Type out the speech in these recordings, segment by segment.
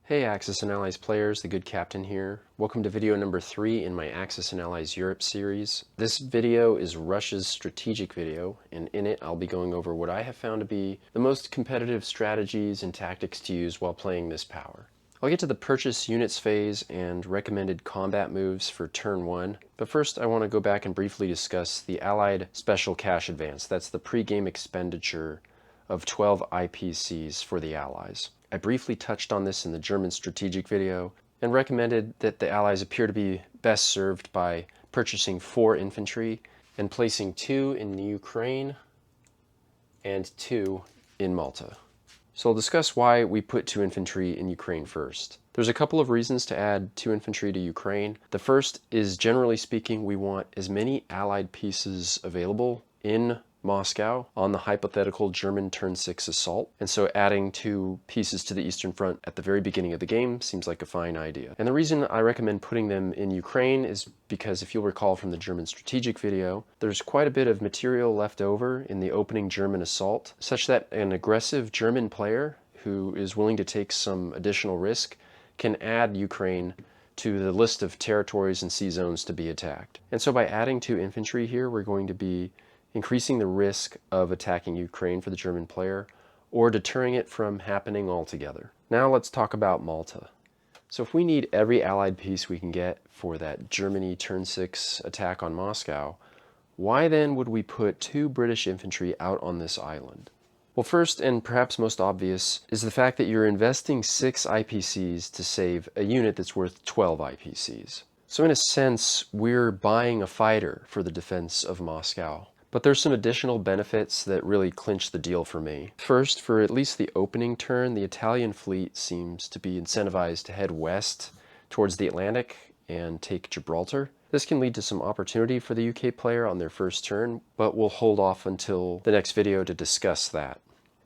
Hey Axis and Allies players, the good captain here. Welcome to video number 3 in my Axis and Allies Europe series. This video is Russia's strategic video, and in it I'll be going over what I have found to be the most competitive strategies and tactics to use while playing this power. I'll get to the purchase units phase and recommended combat moves for turn 1, but first I want to go back and briefly discuss the Allied Special Cash Advance. That's the pre-game expenditure of 12 IPCs for the Allies. I briefly touched on this in the German strategic video and recommended that the Allies appear to be best served by purchasing 4 infantry and placing 2 in the Ukraine and 2 in Malta. So I'll discuss why we put 2 infantry in Ukraine first. There's a couple of reasons to add 2 infantry to Ukraine. The first is, generally speaking, we want as many Allied pieces available in Moscow on the hypothetical German turn 6 assault, and so adding 2 pieces to the Eastern Front at the very beginning of the game seems like a fine idea. And the reason I recommend putting them in Ukraine is because, if you'll recall from the German strategic video, there's quite a bit of material left over in the opening German assault, such that an aggressive German player who is willing to take some additional risk can add Ukraine to the list of territories and sea zones to be attacked. And so by adding 2 infantry here, we're going to be increasing the risk of attacking Ukraine for the German player, or deterring it from happening altogether. Now let's talk about Malta. So if we need every Allied piece we can get for that Germany turn 6 attack on Moscow, why then would we put 2 British infantry out on this island? Well, first, and perhaps most obvious, is the fact that you're investing 6 IPCs to save a unit that's worth 12 IPCs. So in a sense, we're buying a fighter for the defense of Moscow. But there's some additional benefits that really clinch the deal for me. First, for at least the opening turn, the Italian fleet seems to be incentivized to head west towards the Atlantic and take Gibraltar. This can lead to some opportunity for the UK player on their first turn, but we'll hold off until the next video to discuss that.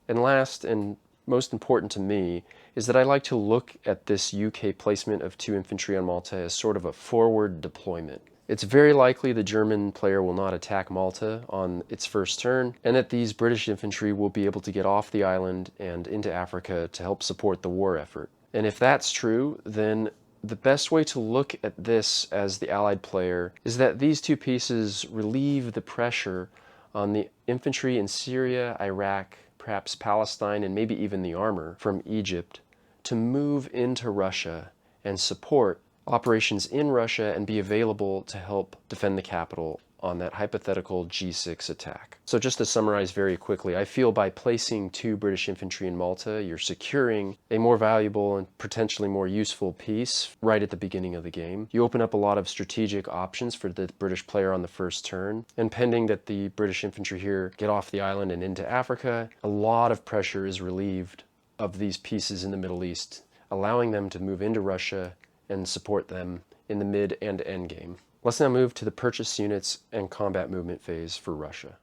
And last, and most important to me, is that I like to look at this UK placement of 2 infantry on Malta as sort of a forward deployment. It's very likely the German player will not attack Malta on its first turn, and that these British infantry will be able to get off the island and into Africa to help support the war effort. And if that's true, then the best way to look at this as the Allied player is that these 2 pieces relieve the pressure on the infantry in Syria, Iraq, perhaps Palestine, and maybe even the armor from Egypt to move into Russia and support operations in Russia and be available to help defend the capital on that hypothetical G6 attack. So just to summarize very quickly, I feel by placing 2 British infantry in Malta, you're securing a more valuable and potentially more useful piece right at the beginning of the game. You open up a lot of strategic options for the British player on the first turn, and pending that the British infantry here get off the island and into Africa, a lot of pressure is relieved of these pieces in the Middle East, allowing them to move into Russia and support them in the mid and end game. Let's now move to the purchase units and combat movement phase for Russia.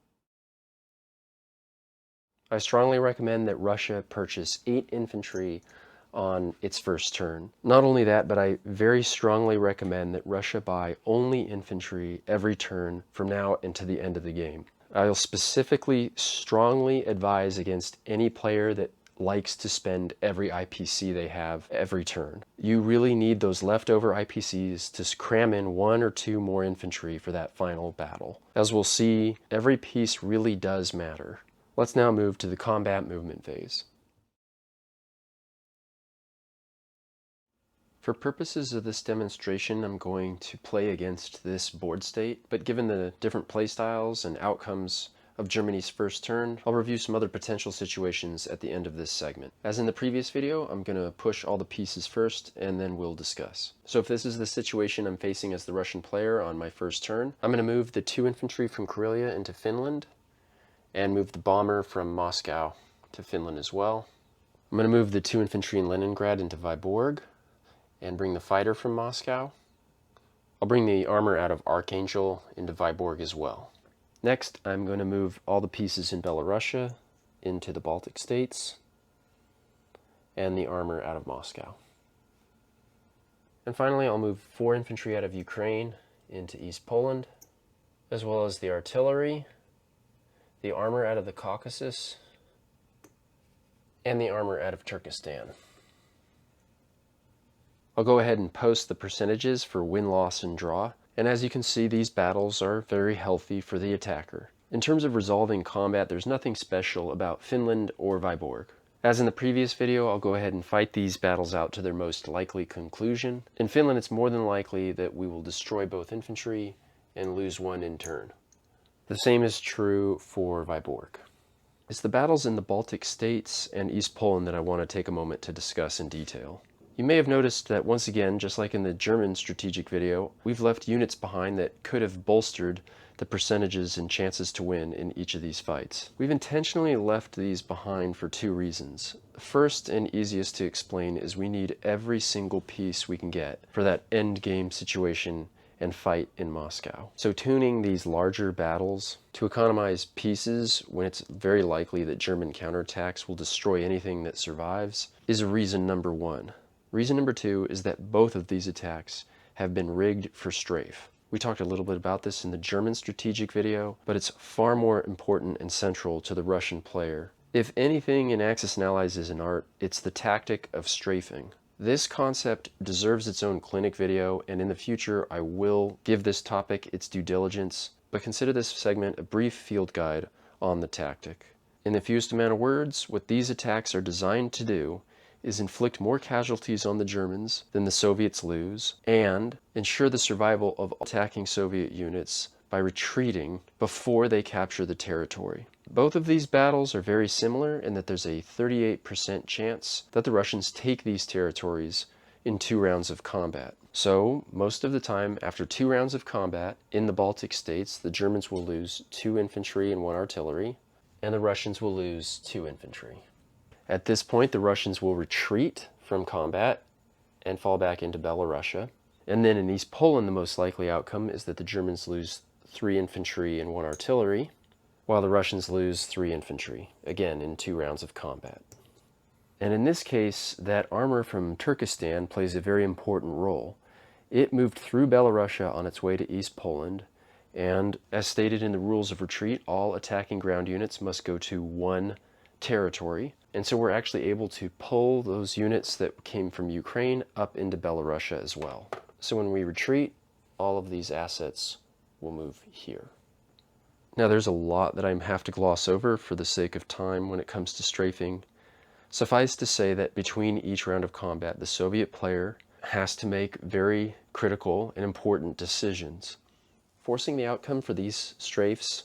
I strongly recommend that Russia purchase 8 infantry on its first turn. Not only that, but I very strongly recommend that Russia buy only infantry every turn from now until the end of the game. I'll specifically strongly advise against any player that likes to spend every IPC they have every turn. You really need those leftover IPCs to cram in 1 or 2 more infantry for that final battle. As we'll see, every piece really does matter. Let's now move to the combat movement phase. For purposes of this demonstration, I'm going to play against this board state, but given the different playstyles and outcomes of Germany's first turn, I'll review some other potential situations at the end of this segment. As in the previous video, I'm going to push all the pieces first, and then we'll discuss. So if this is the situation I'm facing as the Russian player on my first turn, I'm going to move the 2 infantry from Karelia into Finland, and move the bomber from Moscow to Finland as well. I'm going to move the 2 infantry in Leningrad into Vyborg, and bring the fighter from Moscow. I'll bring the armor out of Archangel into Vyborg as well. Next, I'm going to move all the pieces in Belarusia into the Baltic states, and the armor out of Moscow. And finally, I'll move 4 infantry out of Ukraine into East Poland, as well as the artillery, the armor out of the Caucasus, and the armor out of Turkestan. I'll go ahead and post the percentages for win, loss, and draw. And as you can see, these battles are very healthy for the attacker. In terms of resolving combat, there's nothing special about Finland or Vyborg. As in the previous video, I'll go ahead and fight these battles out to their most likely conclusion. In Finland, it's more than likely that we will destroy both infantry and lose one in turn. The same is true for Vyborg. It's the battles in the Baltic states and East Poland that I want to take a moment to discuss in detail. You may have noticed that once again, just like in the German strategic video, we've left units behind that could have bolstered the percentages and chances to win in each of these fights. We've intentionally left these behind for two reasons. First and easiest to explain is we need every single piece we can get for that end game situation and fight in Moscow. So tuning these larger battles to economize pieces when it's very likely that German counterattacks will destroy anything that survives is reason number one. Reason number two is that both of these attacks have been rigged for strafe. We talked a little bit about this in the German strategic video, but it's far more important and central to the Russian player. If anything in Axis and Allies is an art, it's the tactic of strafing. This concept deserves its own clinic video, and in the future I will give this topic its due diligence, but consider this segment a brief field guide on the tactic. In the fewest amount of words, what these attacks are designed to do is inflict more casualties on the Germans than the Soviets lose, and ensure the survival of attacking Soviet units by retreating before they capture the territory. Both of these battles are very similar in that there's a 38% chance that the Russians take these territories in 2 rounds of combat. So, most of the time, after 2 rounds of combat in the Baltic states, the Germans will lose 2 infantry and 1 artillery, and the Russians will lose 2 infantry. At this point, the Russians will retreat from combat and fall back into Belorussia. And then in East Poland, the most likely outcome is that the Germans lose 3 infantry and 1 artillery, while the Russians lose 3 infantry, again in 2 rounds of combat. And in this case, that armor from Turkestan plays a very important role. It moved through Belorussia on its way to East Poland, and as stated in the rules of retreat, all attacking ground units must go to 1 territory. And so we're actually able to pull those units that came from Ukraine up into Belorussia as well. So when we retreat, all of these assets will move here. Now there's a lot that I have to gloss over for the sake of time when it comes to strafing. Suffice to say that between each round of combat, the Soviet player has to make very critical and important decisions. Forcing the outcome for these strafes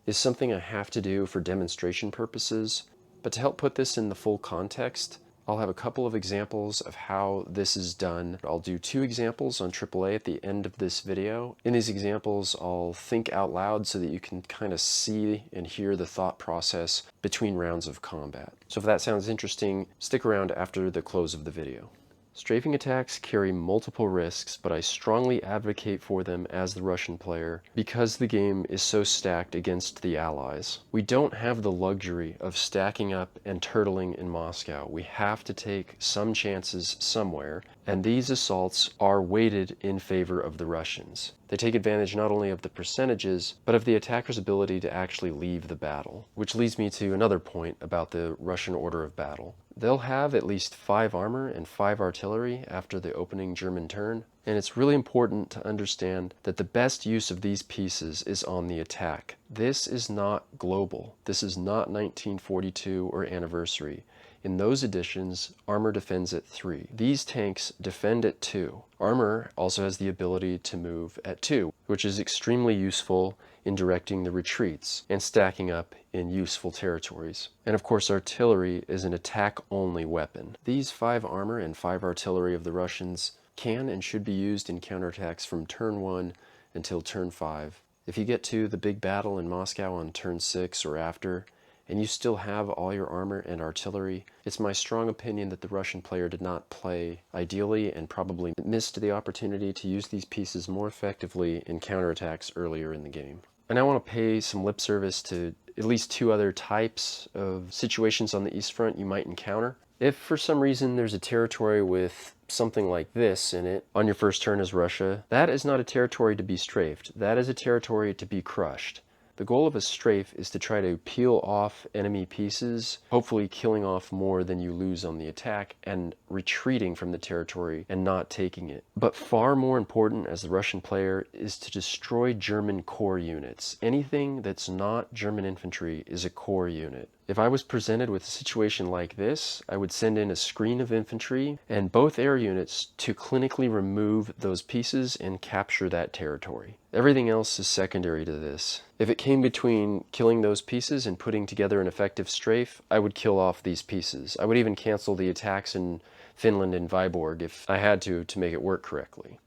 is something I have to do for demonstration purposes, but to help put this in the full context, I'll have a couple of examples of how this is done. I'll do 2 examples on AAA at the end of this video. In these examples, I'll think out loud so that you can kind of see and hear the thought process between rounds of combat. So if that sounds interesting, stick around after the close of the video. Strafing attacks carry multiple risks, but I strongly advocate for them as the Russian player because the game is so stacked against the Allies. We don't have the luxury of stacking up and turtling in Moscow. We have to take some chances somewhere, and these assaults are weighted in favor of the Russians. They take advantage not only of the percentages, but of the attacker's ability to actually leave the battle, which leads me to another point about the Russian order of battle. They'll have at least 5 armor and 5 artillery after the opening German turn, and it's really important to understand that the best use of these pieces is on the attack. This is not global. This is not 1942 or Anniversary. In those editions, armor defends at 3. These tanks defend at 2. Armor also has the ability to move at 2, which is extremely useful in directing the retreats and stacking up in useful territories. And of course, artillery is an attack-only weapon. These 5 armor and 5 artillery of the Russians can and should be used in counterattacks from turn 1 until turn 5. If you get to the big battle in Moscow on turn 6 or after, and you still have all your armor and artillery, it's my strong opinion that the Russian player did not play ideally and probably missed the opportunity to use these pieces more effectively in counterattacks earlier in the game. And I want to pay some lip service to at least 2 other types of situations on the East Front you might encounter. If for some reason there's a territory with something like this in it on your first turn as Russia, that is not a territory to be strafed. That is a territory to be crushed. The goal of a strafe is to try to peel off enemy pieces, hopefully killing off more than you lose on the attack and retreating from the territory and not taking it. But far more important as the Russian player is to destroy German core units. Anything that's not German infantry is a core unit. If I was presented with a situation like this, I would send in a screen of infantry and both air units to clinically remove those pieces and capture that territory. Everything else is secondary to this. If it came between killing those pieces and putting together an effective strafe, I would kill off these pieces. I would even cancel the attacks in Finland and Viborg if I had to make it work correctly.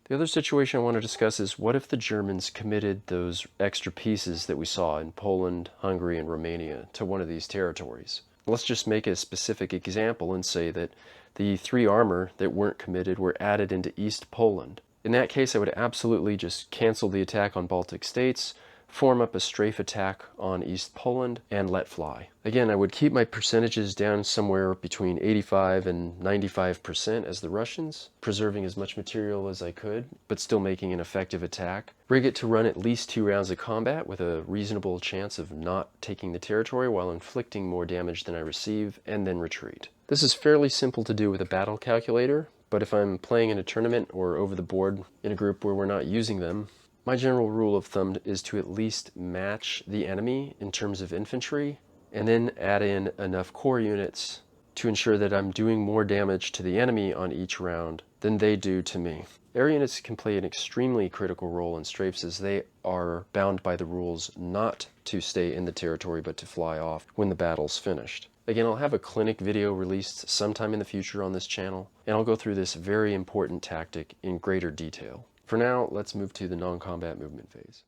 The other situation I want to discuss is what if the Germans committed those extra pieces that we saw in Poland, Hungary, and Romania to one of these territories? Let's just make a specific example and say that the 3 armor that weren't committed were added into East Poland. In that case, I would absolutely just cancel the attack on Baltic states, form up a strafe attack on East Poland, and let fly. Again, I would keep my percentages down somewhere between 85 and 95% as the Russians, preserving as much material as I could, but still making an effective attack. Rig it to run at least 2 rounds of combat with a reasonable chance of not taking the territory while inflicting more damage than I receive, and then retreat. This is fairly simple to do with a battle calculator, but if I'm playing in a tournament or over the board in a group where we're not using them, my general rule of thumb is to at least match the enemy in terms of infantry, and then add in enough core units to ensure that I'm doing more damage to the enemy on each round than they do to me. Air units can play an extremely critical role in strafes as they are bound by the rules not to stay in the territory but to fly off when the battle's finished. Again, I'll have a clinic video released sometime in the future on this channel, and I'll go through this very important tactic in greater detail. For now, let's move to the non-combat movement phase.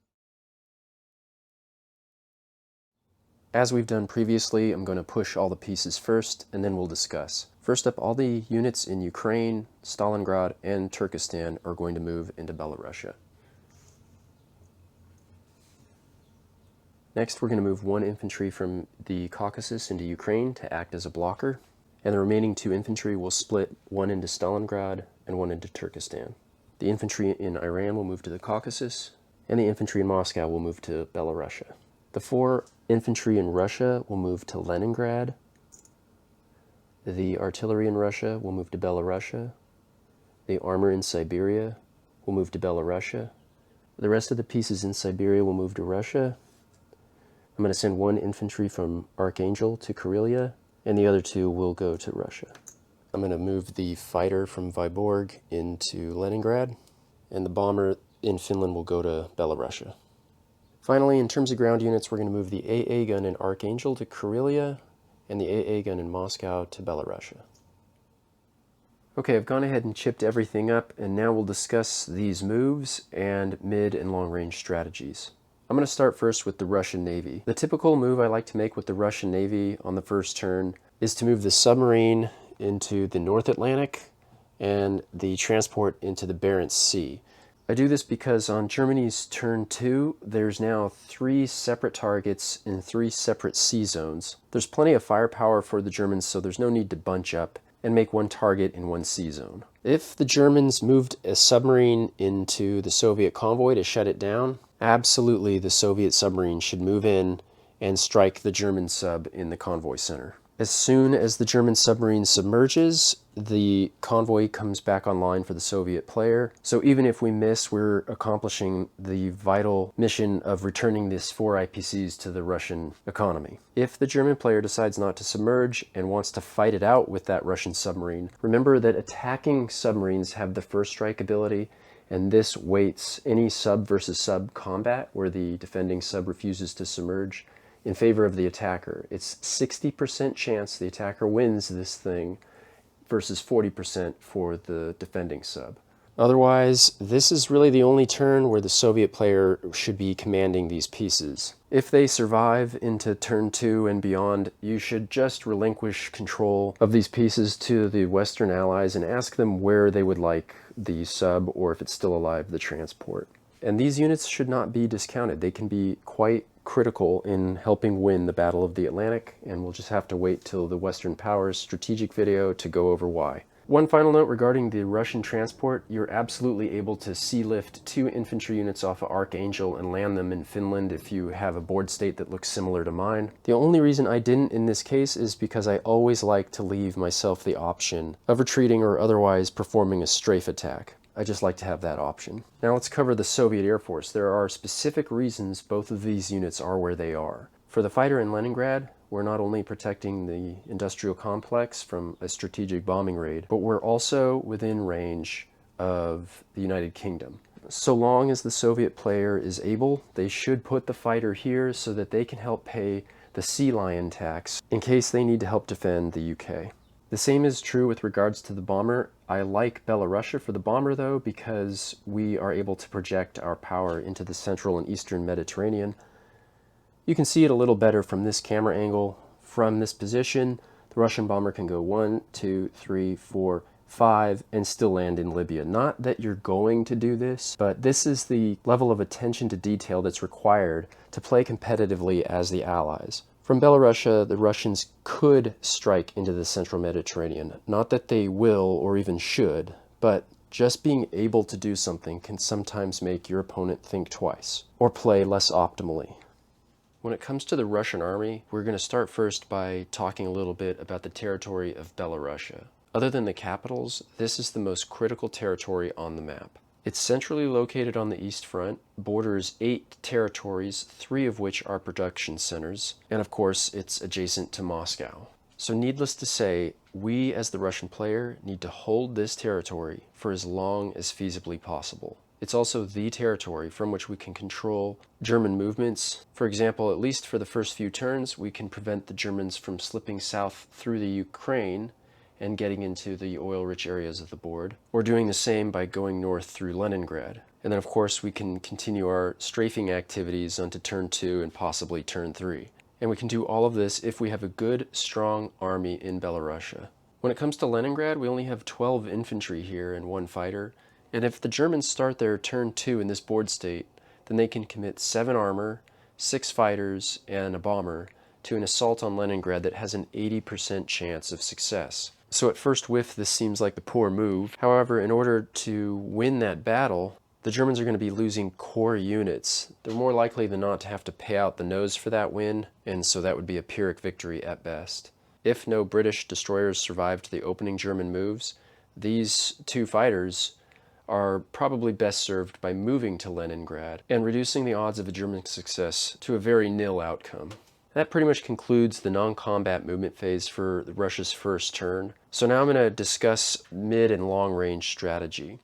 As we've done previously, I'm going to push all the pieces first, and then we'll discuss. First up, all the units in Ukraine, Stalingrad, and Turkestan are going to move into Belarusia. Next, we're going to move 1 infantry from the Caucasus into Ukraine to act as a blocker, and the remaining 2 infantry will split, 1 into Stalingrad and 1 into Turkestan. The infantry in Iran will move to the Caucasus, and the infantry in Moscow will move to Belarusia. The 4 infantry in Russia will move to Leningrad. The artillery in Russia will move to Belarusia. The armor in Siberia will move to Belarusia. The rest of the pieces in Siberia will move to Russia. I'm going to send 1 infantry from Archangel to Karelia, and the other 2 will go to Russia. I'm going to move the fighter from Viborg into Leningrad, and the bomber in Finland will go to Belarusia. Finally, in terms of ground units, we're going to move the AA gun in Archangel to Karelia, and the AA gun in Moscow to Belarusia. Okay, I've gone ahead and chipped everything up, and now we'll discuss these moves and mid and long range strategies. I'm going to start first with the Russian Navy. The typical move I like to make with the Russian Navy on the first turn is to move the submarine into the North Atlantic and the transport into the Barents Sea. I do this because on Germany's turn 2, there's now 3 separate targets in 3 separate sea zones. There's plenty of firepower for the Germans, so there's no need to bunch up and make 1 target in 1 sea zone. If the Germans moved a submarine into the Soviet convoy to shut it down, absolutely the Soviet submarine should move in and strike the German sub in the convoy center. As soon as the German submarine submerges, the convoy comes back online for the Soviet player. So even if we miss, we're accomplishing the vital mission of returning these 4 IPCs to the Russian economy. If the German player decides not to submerge and wants to fight it out with that Russian submarine, remember that attacking submarines have the first strike ability, and this weights any sub versus sub combat where the defending sub refuses to submerge in favor of the attacker. It's 60% chance the attacker wins this thing versus 40% for the defending sub. Otherwise, this is really the only turn where the Soviet player should be commanding these pieces. If they survive into turn 2 and beyond, you should just relinquish control of these pieces to the Western allies and ask them where they would like the sub, or if it's still alive, the transport. And these units should not be discounted. They can be quite critical in helping win the Battle of the Atlantic, and we'll just have to wait till the Western Powers strategic video to go over why. One final note regarding the Russian transport, you're absolutely able to sea lift 2 infantry units off of Archangel and land them in Finland if you have a board state that looks similar to mine. The only reason I didn't in this case is because I always like to leave myself the option of retreating or otherwise performing a strafe attack. I just like to have that option. Now let's cover the Soviet Air Force. There are specific reasons both of these units are where they are. For the fighter in Leningrad, we're not only protecting the industrial complex from a strategic bombing raid, but we're also within range of the United Kingdom. So long as the Soviet player is able, they should put the fighter here so that they can help pay the Sea Lion tax in case they need to help defend the UK. The same is true with regards to the bomber. I like Belarusia for the bomber though, because we are able to project our power into the central and eastern Mediterranean. You can see it a little better from this camera angle. From this position, the Russian bomber can go 1, 2, 3, 4, 5 and still land in Libya. Not that you're going to do this, but this is the level of attention to detail that's required to play competitively as the Allies. From Belarusia, the Russians could strike into the central Mediterranean. Not that they will or even should, but just being able to do something can sometimes make your opponent think twice or play less optimally. When it comes to the Russian army, we're going to start first by talking a little bit about the territory of Belarusia. Other than the capitals, this is the most critical territory on the map. It's centrally located on the East Front, borders 8 territories, 3 of which are production centers, and of course it's adjacent to Moscow. So needless to say, we as the Russian player need to hold this territory for as long as feasibly possible. It's also the territory from which we can control German movements. For example, at least for the first few turns, we can prevent the Germans from slipping south through the Ukraine and getting into the oil-rich areas of the board, or doing the same by going north through Leningrad. And then of course we can continue our strafing activities onto turn 2 and possibly turn 3. And we can do all of this if we have a good, strong army in Belarusia. When it comes to Leningrad, we only have 12 infantry here and 1 fighter. And if the Germans start their turn 2 in this board state, then they can commit 7 armor, 6 fighters, and a bomber to an assault on Leningrad that has an 80% chance of success. So at first whiff, this seems like the poor move. However, in order to win that battle, the Germans are going to be losing core units. They're more likely than not to have to pay out the nose for that win, and so that would be a Pyrrhic victory at best. If no British destroyers survived the opening German moves, these 2 fighters are probably best served by moving to Leningrad and reducing the odds of a German success to a very nil outcome. That pretty much concludes the non-combat movement phase for Russia's first turn. So now I'm going to discuss mid and long range strategy.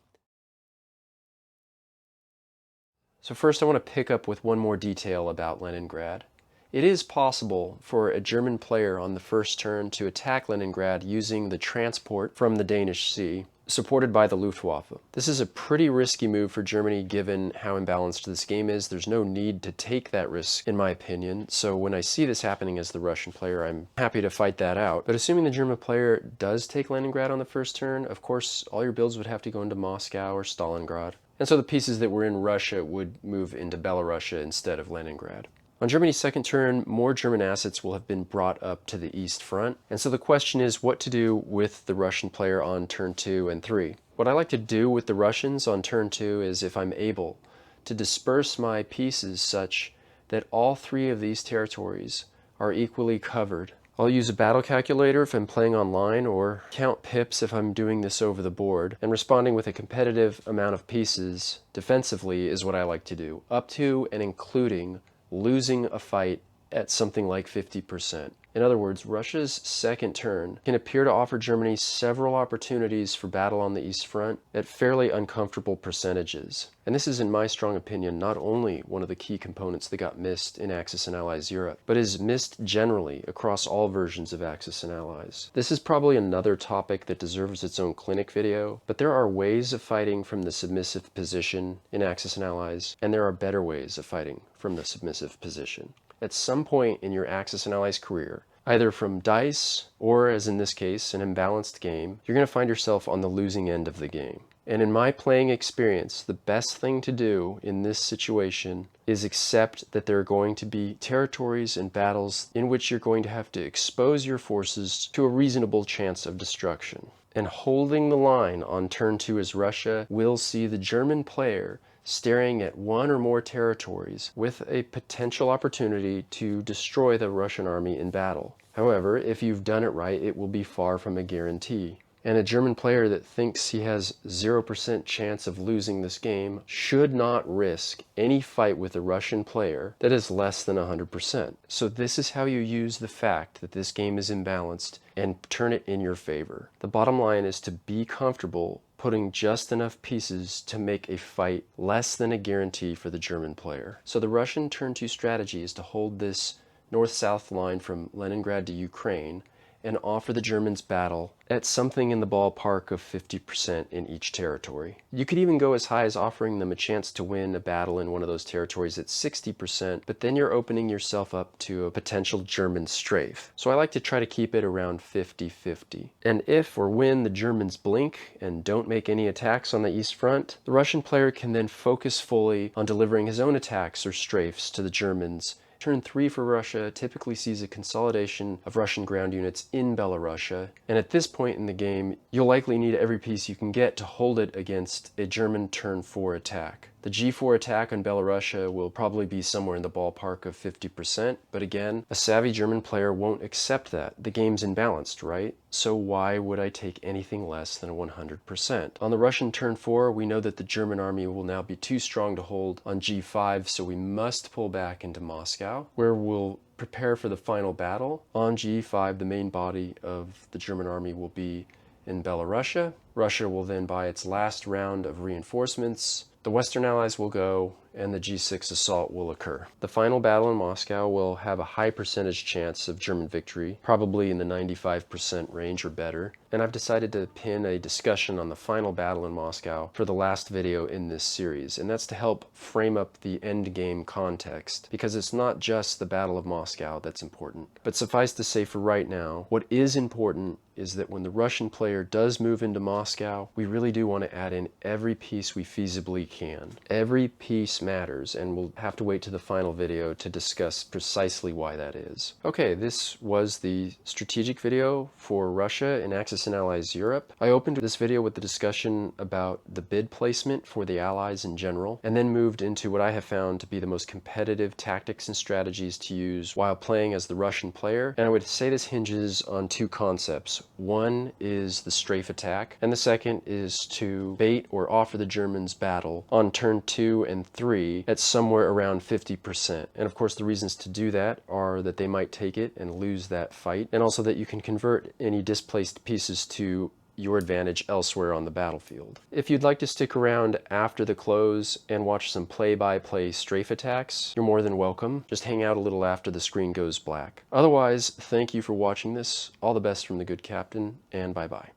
So first I want to pick up with one more detail about Leningrad. It is possible for a German player on the first turn to attack Leningrad using the transport from the Danish Sea, supported by the Luftwaffe. This is a pretty risky move for Germany given how imbalanced this game is. There's no need to take that risk, in my opinion, so when I see this happening as the Russian player, I'm happy to fight that out. But assuming the German player does take Leningrad on the first turn, of course, all your builds would have to go into Moscow or Stalingrad. And so the pieces that were in Russia would move into Belarusia instead of Leningrad. On Germany's second turn, more German assets will have been brought up to the East Front, and so the question is what to do with the Russian player on turn 2 and 3. What I like to do with the Russians on turn 2 is, if I'm able, to disperse my pieces such that all 3 of these territories are equally covered. I'll use a battle calculator if I'm playing online, or count pips if I'm doing this over the board, and responding with a competitive amount of pieces defensively is what I like to do, up to and including losing a fight at something like 50%. In other words, Russia's second turn can appear to offer Germany several opportunities for battle on the East Front at fairly uncomfortable percentages. And this is, in my strong opinion, not only one of the key components that got missed in Axis and Allies Europe, but is missed generally across all versions of Axis and Allies. This is probably another topic that deserves its own clinic video, but there are ways of fighting from the submissive position in Axis and Allies, and there are better ways of fighting from the submissive position. At some point in your Axis and Allies career, either from dice or, as in this case, an imbalanced game, you're going to find yourself on the losing end of the game. And in my playing experience, the best thing to do in this situation is accept that there are going to be territories and battles in which you're going to have to expose your forces to a reasonable chance of destruction. And holding the line on turn 2 as Russia will see the German player staring at one or more territories with a potential opportunity to destroy the Russian army in battle. However, if you've done it right, it will be far from a guarantee. And a German player that thinks he has 0% chance of losing this game should not risk any fight with a Russian player that is less than 100%. So this is how you use the fact that this game is imbalanced and turn it in your favor. The bottom line is to be comfortable putting just enough pieces to make a fight less than a guarantee for the German player. So the Russian turn 2 strategy is to hold this north-south line from Leningrad to Ukraine and offer the Germans battle at something in the ballpark of 50% in each territory. You could even go as high as offering them a chance to win a battle in one of those territories at 60%, but then you're opening yourself up to a potential German strafe. So I like to try to keep it around 50-50. And if or when the Germans blink and don't make any attacks on the East Front, the Russian player can then focus fully on delivering his own attacks or strafes to the Germans. Turn 3 for Russia typically sees a consolidation of Russian ground units in Belorussia, and at this point in the game, you'll likely need every piece you can get to hold it against a German turn 4 attack. The G4 attack on Belorussia will probably be somewhere in the ballpark of 50%, but again, a savvy German player won't accept that. The game's imbalanced, right? So why would I take anything less than 100%? On the Russian turn 4, we know that the German army will now be too strong to hold on G5, so we must pull back into Moscow, where we'll prepare for the final battle. On G5, the main body of the German army will be in Belorussia. Russia will then buy its last round of reinforcements. The Western Allies will go, and the G6 assault will occur. The final battle in Moscow will have a high percentage chance of German victory, probably in the 95% range or better, and I've decided to pin a discussion on the final battle in Moscow for the last video in this series, and that's to help frame up the endgame context, because it's not just the Battle of Moscow that's important. But suffice to say for right now, what is important is that when the Russian player does move into Moscow, we really do want to add in every piece we feasibly can. Every piece matters, and we'll have to wait to the final video to discuss precisely why that is. Okay, this was the strategic video for Russia in Axis and Allies Europe. I opened this video with the discussion about the bid placement for the Allies in general, and then moved into what I have found to be the most competitive tactics and strategies to use while playing as the Russian player, and I would say this hinges on two concepts. One is the strafe attack, and the second is to bait or offer the Germans battle on turn 2 and 3 at somewhere around 50%. And of course the reasons to do that are that they might take it and lose that fight, and also that you can convert any displaced pieces to your advantage elsewhere on the battlefield. If you'd like to stick around after the close and watch some play-by-play strafe attacks, you're more than welcome. Just hang out a little after the screen goes black. Otherwise, thank you for watching this. All the best from the good captain, and bye-bye.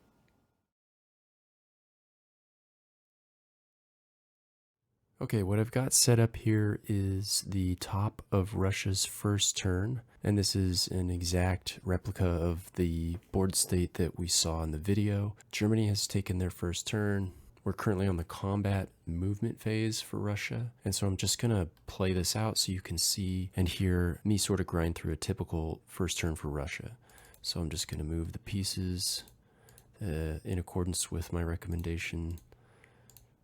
Okay, what I've got set up here is the top of Russia's first turn, and this is an exact replica of the board state that we saw in the video. Germany has taken their first turn. We're currently on the combat movement phase for Russia, and so I'm just going to play this out so you can see and hear me sort of grind through a typical first turn for Russia. So I'm just going to move the pieces in accordance with my recommendation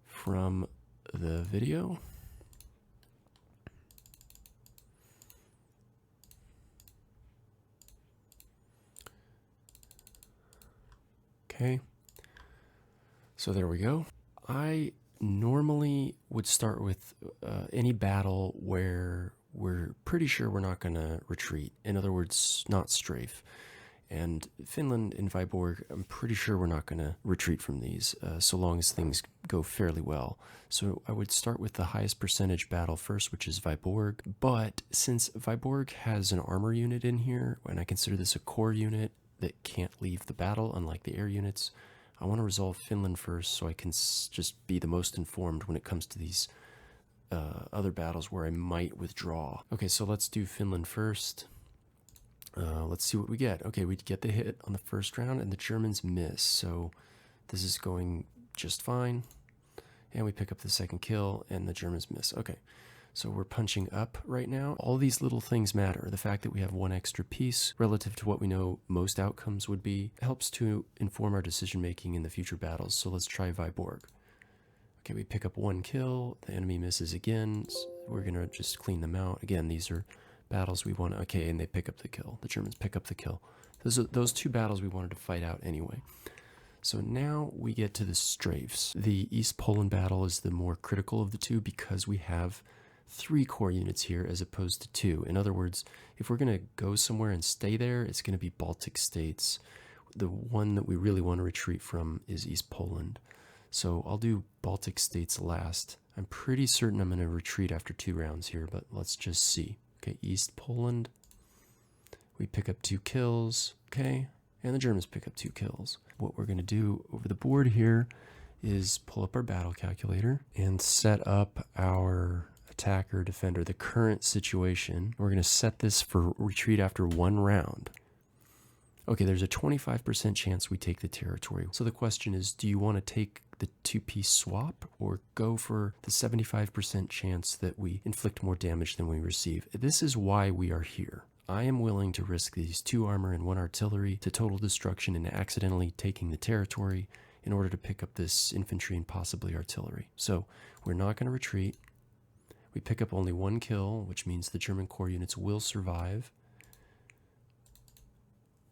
from the video. Okay, so there we go. I normally would start with any battle where we're pretty sure we're not going to retreat. In other words, not strafe. And Finland and Viborg, I'm pretty sure we're not going to retreat from these, so long as things go fairly well. So I would start with the highest percentage battle first, which is Viborg. But since Viborg has an armor unit in here, and I consider this a core unit that can't leave the battle, unlike the air units, I want to resolve Finland first so I can just be the most informed when it comes to these other battles where I might withdraw. Okay, so let's do Finland first. Let's see what we get. Okay, we get the hit on the first round, and the Germans miss, so this is going just fine. and we pick up the second kill, and the Germans miss. Okay, so we're punching up right now. All these little things matter. The fact that we have one extra piece relative to what we know most outcomes would be helps to inform our decision making in the future battles. So let's try Viborg. Okay, we pick up one kill, the enemy misses again. So we're gonna just clean them out. Again, these are battles we want. Okay, and they pick up the kill. The Germans pick up the kill. Those two battles we wanted to fight out anyway. So now we get to the strafes. The East Poland battle is the more critical of the two because we have 3 core units here as opposed to 2. In other words, if we're going to go somewhere and stay there, it's going to be Baltic states. The one that we really want to retreat from is East Poland. So I'll do Baltic states last. I'm pretty certain I'm going to retreat after 2 rounds here, but let's just see. Okay, East Poland. We pick up 2 kills. Okay, and the Germans pick up 2 kills. What we're going to do over the board here is pull up our battle calculator and set up our attacker, defender, the current situation. We're going to set this for retreat after 1 round. Okay, there's a 25% chance we take the territory. So the question is, do you want to take the 2-piece swap or go for the 75% chance that we inflict more damage than we receive? This is why we are here. I am willing to risk these 2 armor and 1 artillery to total destruction and accidentally taking the territory in order to pick up this infantry and possibly artillery. So we're not going to retreat. We pick up only 1 kill, which means the German core units will survive.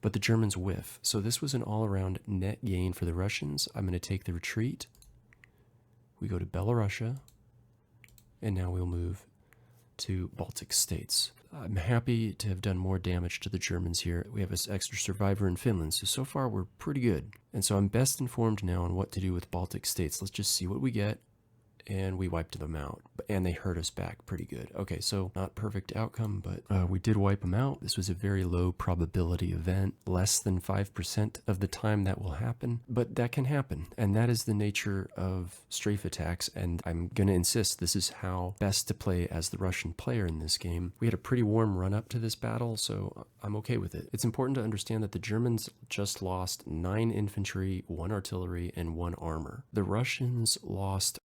But the Germans whiff. So this was an all-around net gain for the Russians. I'm going to take the retreat. We go to Belarusia. And now we'll move to Baltic states. I'm happy to have done more damage to the Germans here. We have an extra survivor in Finland, so far we're pretty good. And so I'm best informed now on what to do with Baltic states. Let's just see what we get. And we wiped them out, and they hurt us back pretty good. Okay, so not perfect outcome, but we did wipe them out. This was a very low probability event, less than 5% of the time that will happen, but that can happen, and that is the nature of strafe attacks, and I'm going to insist this is how best to play as the Russian player in this game. We had a pretty warm run-up to this battle, so I'm okay with it. It's important to understand that the Germans just lost 9 infantry, 1 artillery, and 1 armor. The Russians lost.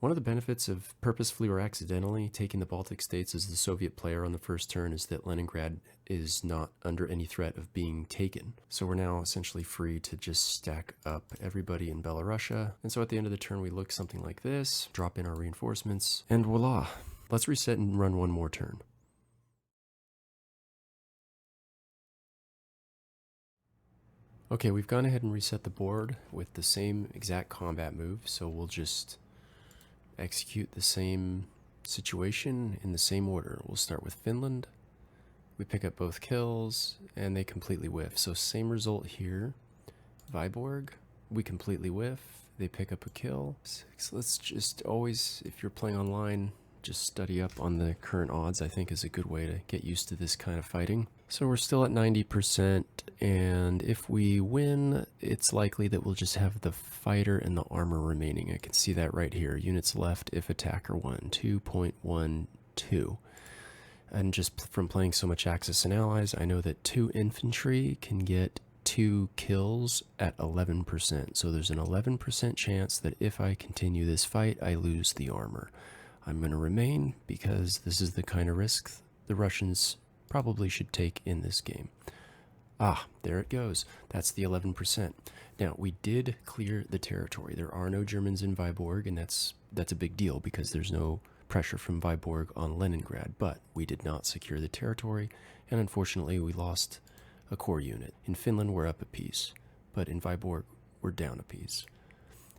One of the benefits of purposefully or accidentally taking the Baltic states as the Soviet player on the first turn is that Leningrad is not under any threat of being taken. So we're now essentially free to just stack up everybody in Belarusia. And so at the end of the turn, we look something like this, drop in our reinforcements, and voila. Let's reset and run 1 more turn. Okay, we've gone ahead and reset the board with the same exact combat move, so we'll just execute the same situation in the same order. We'll start with Finland. We pick up both kills, and they completely whiff. So same result here. Viborg, we completely whiff. They pick up a kill. So let's just always, if you're playing online, just study up on the current odds, I think is a good way to get used to this kind of fighting. So we're still at 90%, and if we win, it's likely that we'll just have the fighter and the armor remaining. I can see that right here. Units left if attacker won, 2.12. And just from playing so much Axis and Allies, I know that 2 infantry can get 2 kills at 11%. So there's an 11% chance that if I continue this fight, I lose the armor. I'm going to remain because this is the kind of risk the Russians probably should take in this game. Ah, there it goes. That's the 11%. Now, we did clear the territory. There are no Germans in Viborg, and that's a big deal because there's no pressure from Viborg on Leningrad, but we did not secure the territory, and unfortunately we lost a core unit. In Finland, we're up a piece, but in Viborg, we're down a piece.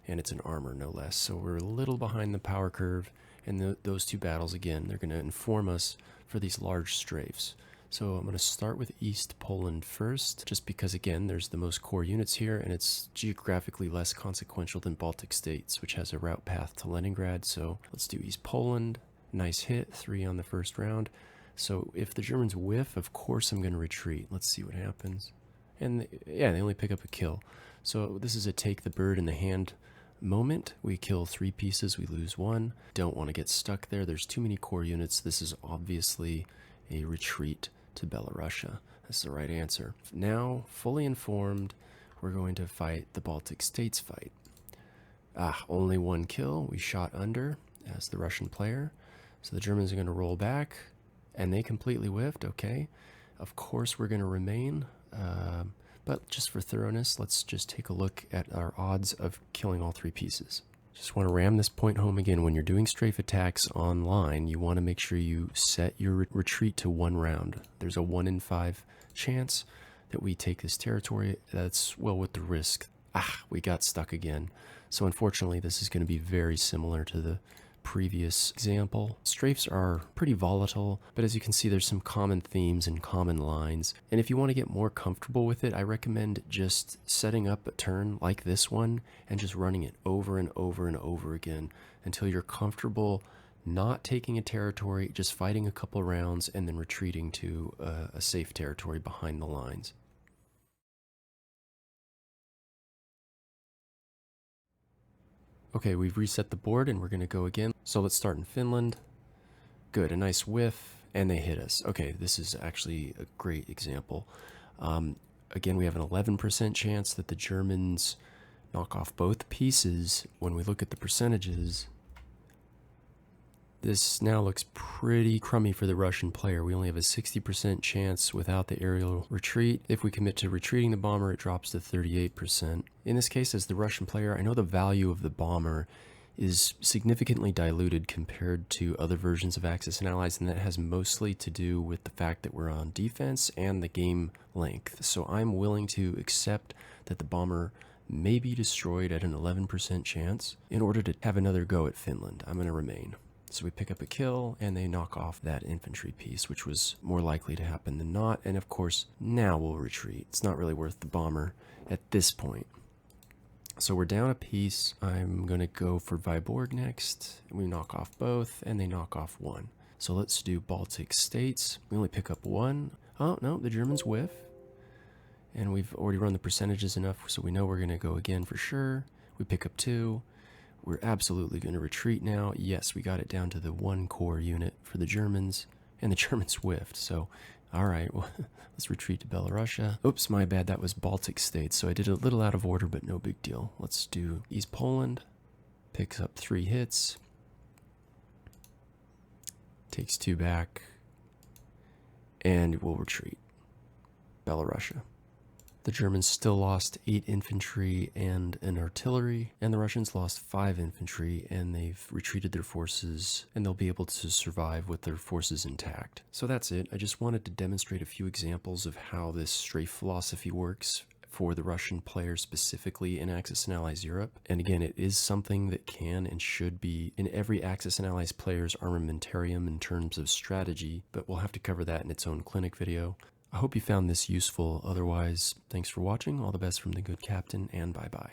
And it's an armor, no less, so we're a little behind the power curve. And those 2 battles, again, they're going to inform us for these large strafes. So I'm going to start with East Poland first, just because, again, there's the most core units here, and it's geographically less consequential than Baltic states, which has a route path to Leningrad. So let's do East Poland. Nice hit, 3 on the first round. So if the Germans whiff, of course I'm going to retreat. Let's see what happens. And yeah, they only pick up a kill. So this is a take the bird in the hand moment. We kill 3 pieces, we lose 1. Don't want to get stuck there. There's too many core units. This is obviously a retreat to Belarusia. That's the right answer. Now, fully informed, we're going to fight the Baltic states fight. Only one kill. We shot under as the Russian player. So the Germans are going to roll back, and they completely whiffed. Okay. Of course, we're going to remain. But just for thoroughness, let's just take a look at our odds of killing all three pieces. Just want to ram this point home again. When you're doing strafe attacks online, you want to make sure you set your retreat to 1 round. There's a 1 in 5 chance that we take this territory. That's well with the risk. We got stuck again. So unfortunately, this is going to be very similar to the previous example. Strafes are pretty volatile, but as you can see, there's some common themes and common lines. And if you want to get more comfortable with it, I recommend just setting up a turn like this one and just running it over and over and over again until you're comfortable not taking a territory, just fighting a couple rounds and then retreating to a safe territory behind the lines. Okay, we've reset the board and we're going to go again. So let's start in Finland. Good, a nice whiff, and they hit us. Okay, this is actually a great example. Again, we have an 11% chance that the Germans knock off both pieces. When we look at the percentages, this now looks pretty crummy for the Russian player. We only have a 60% chance without the aerial retreat. If we commit to retreating the bomber, it drops to 38%. In this case, as the Russian player, I know the value of the bomber is significantly diluted compared to other versions of Axis and Allies, and that has mostly to do with the fact that we're on defense and the game length. So I'm willing to accept that the bomber may be destroyed at an 11% chance in order to have another go at Finland. I'm going to remain. So we pick up a kill, and they knock off that infantry piece, which was more likely to happen than not. And of course, now we'll retreat. It's not really worth the bomber at this point. So we're down a piece. I'm going to go for Viborg next. We knock off both, and they knock off one. So let's do Baltic states. We only pick up one. Oh, no, the Germans whiff. And we've already run the percentages enough, so we know we're going to go again for sure. We pick up 2. We're absolutely going to retreat now. Yes, we got it down to the 1 core unit for the Germans, and the Germans whiffed. So, all right, well, let's retreat to Belarusia. Oops, my bad, that was Baltic states. So I did a little out of order, but no big deal. Let's do East Poland. Picks up 3 hits. Takes 2 back. And we'll retreat. Belarusia. The Germans still lost 8 infantry and an artillery, and the Russians lost 5 infantry, and they've retreated their forces, and they'll be able to survive with their forces intact. So that's it. I just wanted to demonstrate a few examples of how this strafe philosophy works for the Russian player specifically in Axis and Allies Europe. And again, it is something that can and should be in every Axis and Allies player's armamentarium in terms of strategy, but we'll have to cover that in its own clinic video. I hope you found this useful. Otherwise, thanks for watching. All the best from the good captain, and bye-bye.